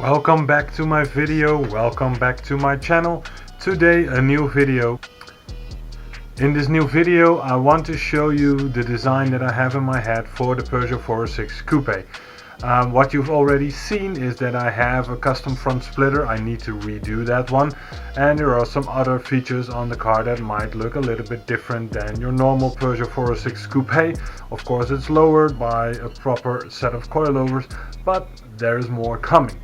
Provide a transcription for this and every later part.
Welcome back to my video, welcome back to my channel. Today a new video. In this new video I want to show you the design that I have in my head for the Peugeot 406 Coupe. What you've already seen is that I have a custom front splitter. I need to redo that one, and there are some other features on the car that might look a little bit different than your normal Peugeot 406 Coupe. Of course it's lowered by a proper set of coilovers, but there is more coming.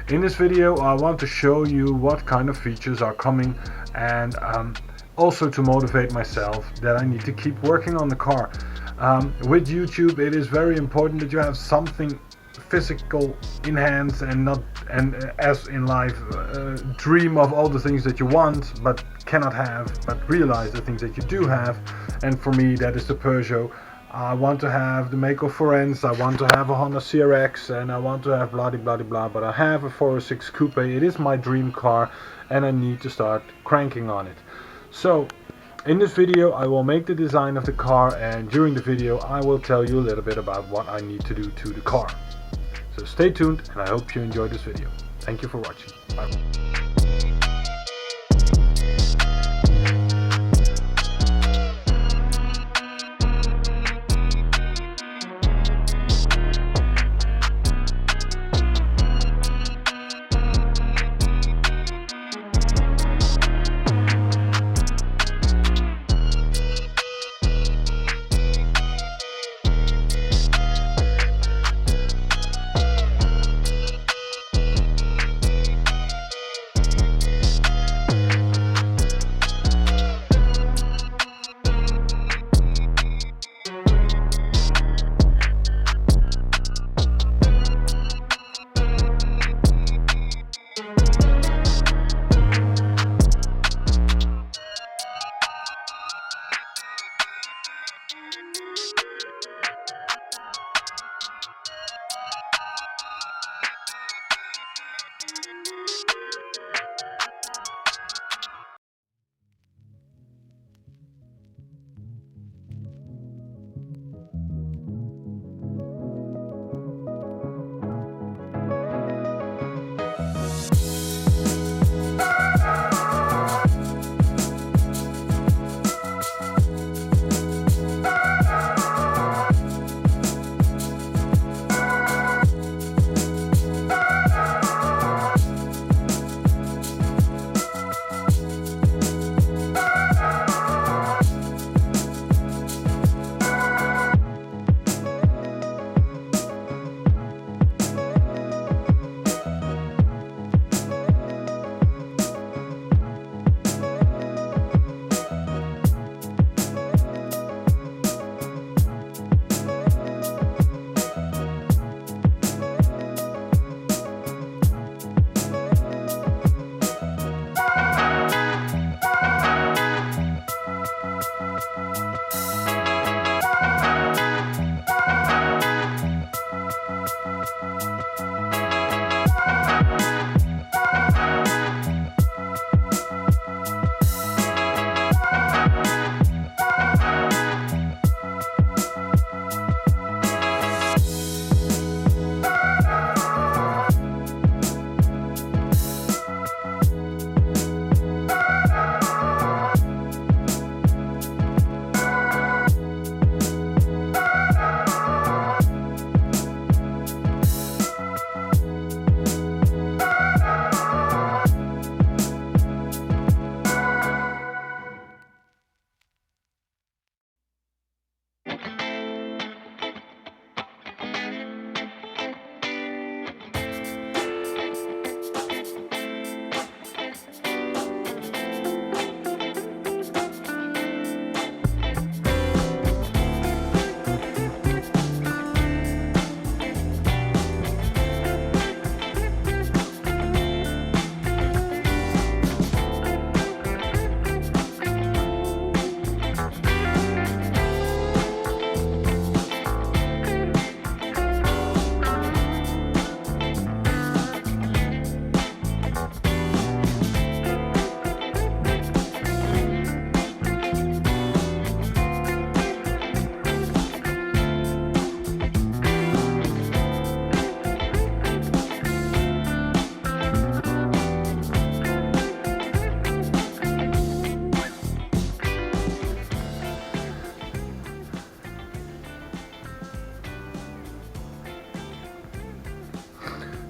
In this video I want to show you what kind of features are coming, and also to motivate myself that I need to keep working on the car. With YouTube it is very important that you have something physical in hands and not, as in life, dream of all the things that you want but cannot have, but realize the things that you do have. And for me that is the Peugeot. I want to have the MAYCO Forens, I want to have a Honda CRX, and I want to have blah blah blah, but I have a 406 Coupe. It is my dream car and I need to start cranking on it. So in this video I will make the design of the car, and during the video I will tell you a little bit about what I need to do to the car. So stay tuned and I hope you enjoyed this video. Thank you for watching. Bye.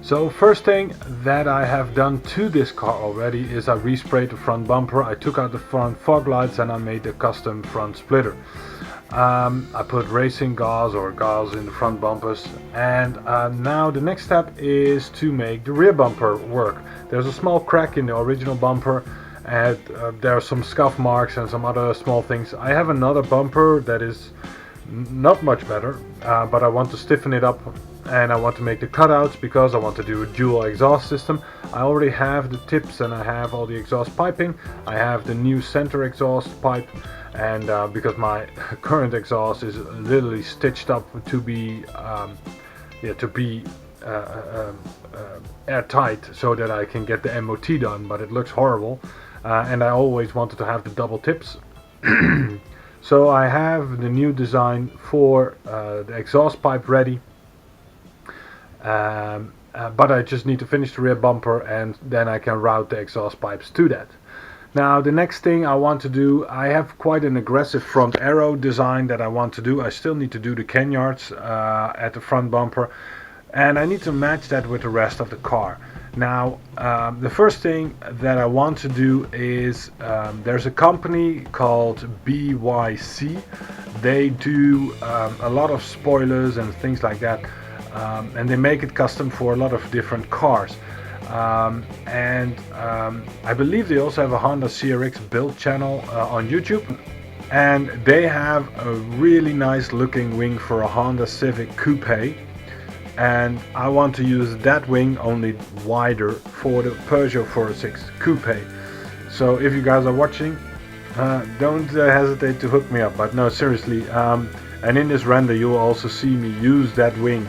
So first thing that I have done to this car already is I resprayed the front bumper, I took out the front fog lights, and I made a custom front splitter. I put racing gauze or gauze in the front bumpers, and now the next step is to make the rear bumper work. There's a small crack in the original bumper, and there are some scuff marks and some other small things. I have another bumper that is not much better, but I want to stiffen it up, and I want to make the cutouts because I want to do a dual exhaust system. I already have the tips and I have all the exhaust piping. I have the new center exhaust pipe, and because my current exhaust is literally stitched up to be airtight so that I can get the MOT done, but it looks horrible, and I always wanted to have the double tips. So I have the new design for the exhaust pipe ready, but I just need to finish the rear bumper, and then I can route the exhaust pipes to that. Now the next thing I want to do, I have quite an aggressive front aero design that I want to do. I still need to do the Kenyards at the front bumper, and I need to match that with the rest of the car. Now the first thing that I want to do is there's a company called BYC. They do a lot of spoilers and things like that, and they make it custom for a lot of different cars. I believe they also have a Honda CRX build channel on YouTube, and they have a really nice looking wing for a Honda Civic Coupe, and I want to use that wing only wider for the Peugeot 406 Coupe. So if you guys are watching, don't hesitate to hook me up. But no, seriously, and in this render you will also see me use that wing,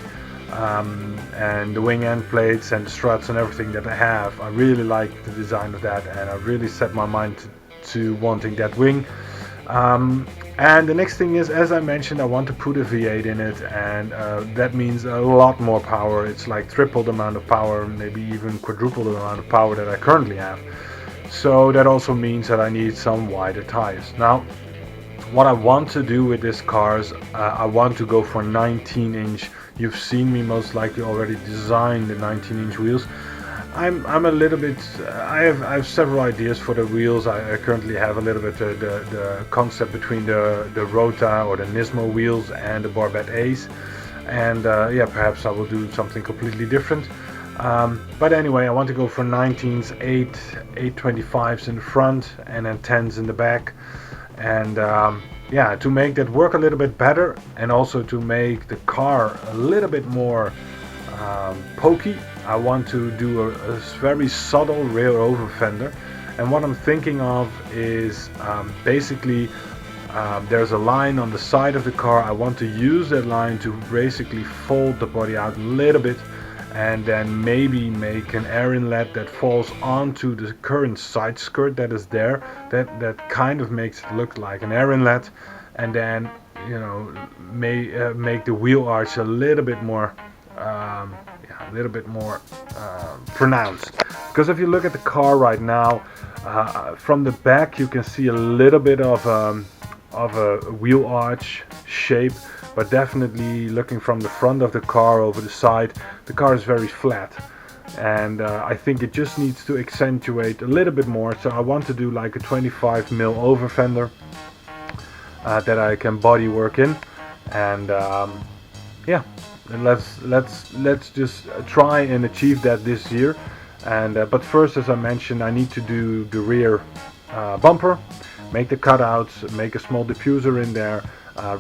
and the wing end plates and the struts and everything that I have. I really like the design of that, and I really set my mind to wanting that wing. And the next thing is, as I mentioned, I want to put a V8 in it, and that means a lot more power. It's like triple the amount of power, maybe even quadruple the amount of power that I currently have. So that also means that I need some wider tires. Now what I want to do with this car is I want to go for 19-inch. You've seen me most likely already design the 19-inch wheels. I'm a little bit, I have several ideas for the wheels. I currently have a little bit the concept between the Rota or the Nismo wheels and the Barbette Ace, and yeah, perhaps I will do something completely different. But anyway, I want to go for 19s, 825s in the front, and then 10s in the back, and yeah, to make that work a little bit better, and also to make the car a little bit more pokey, I want to do a very subtle rear over fender. And what I'm thinking of is basically there's a line on the side of the car. I want to use that line to basically fold the body out a little bit, and then maybe make an air inlet that falls onto the current side skirt that is there. That kind of makes it look like an air inlet, and then, you know, make the wheel arch a little bit more pronounced. Because if you look at the car right now, from the back you can see a little bit of a wheel arch shape, but definitely looking from the front of the car over the side, the car is very flat, and I think it just needs to accentuate a little bit more. So I want to do like a 25mm over fender that I can body work in, and yeah, and let's just try and achieve that this year. And but first, as I mentioned, I need to do the rear bumper, make the cutouts, make a small diffuser in there,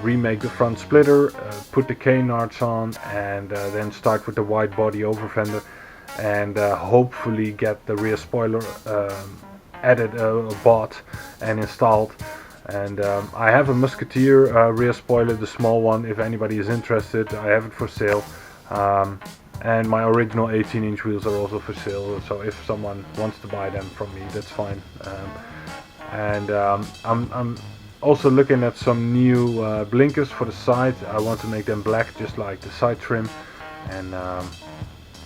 remake the front splitter, put the K-nuts on, and then start with the wide body over fender, and hopefully get the rear spoiler added, bought and installed. And I have a Musketeer rear spoiler, the small one. If anybody is interested, I have it for sale. And my original 18-inch wheels are also for sale, so if someone wants to buy them from me, that's fine. I'm also looking at some new blinkers for the side. I want to make them black, just like the side trim, and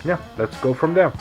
yeah, let's go from there.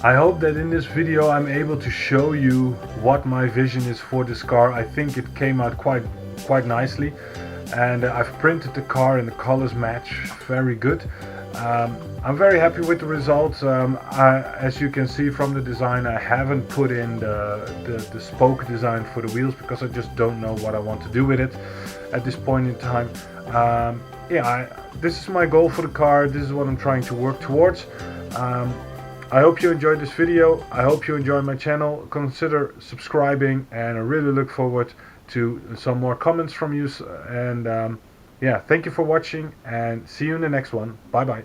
I hope that in this video I'm able to show you what my vision is for this car. I think it came out quite nicely, and I've printed the car and the colors match very good. I'm very happy with the results. As you can see from the design, I haven't put in the spoke design for the wheels because I just don't know what I want to do with it at this point in time. This is my goal for the car. This is what I'm trying to work towards. I hope you enjoyed this video. I hope you enjoy my channel. Consider subscribing, and I really look forward to some more comments from you. And yeah, thank you for watching, and see you in the next one. Bye bye.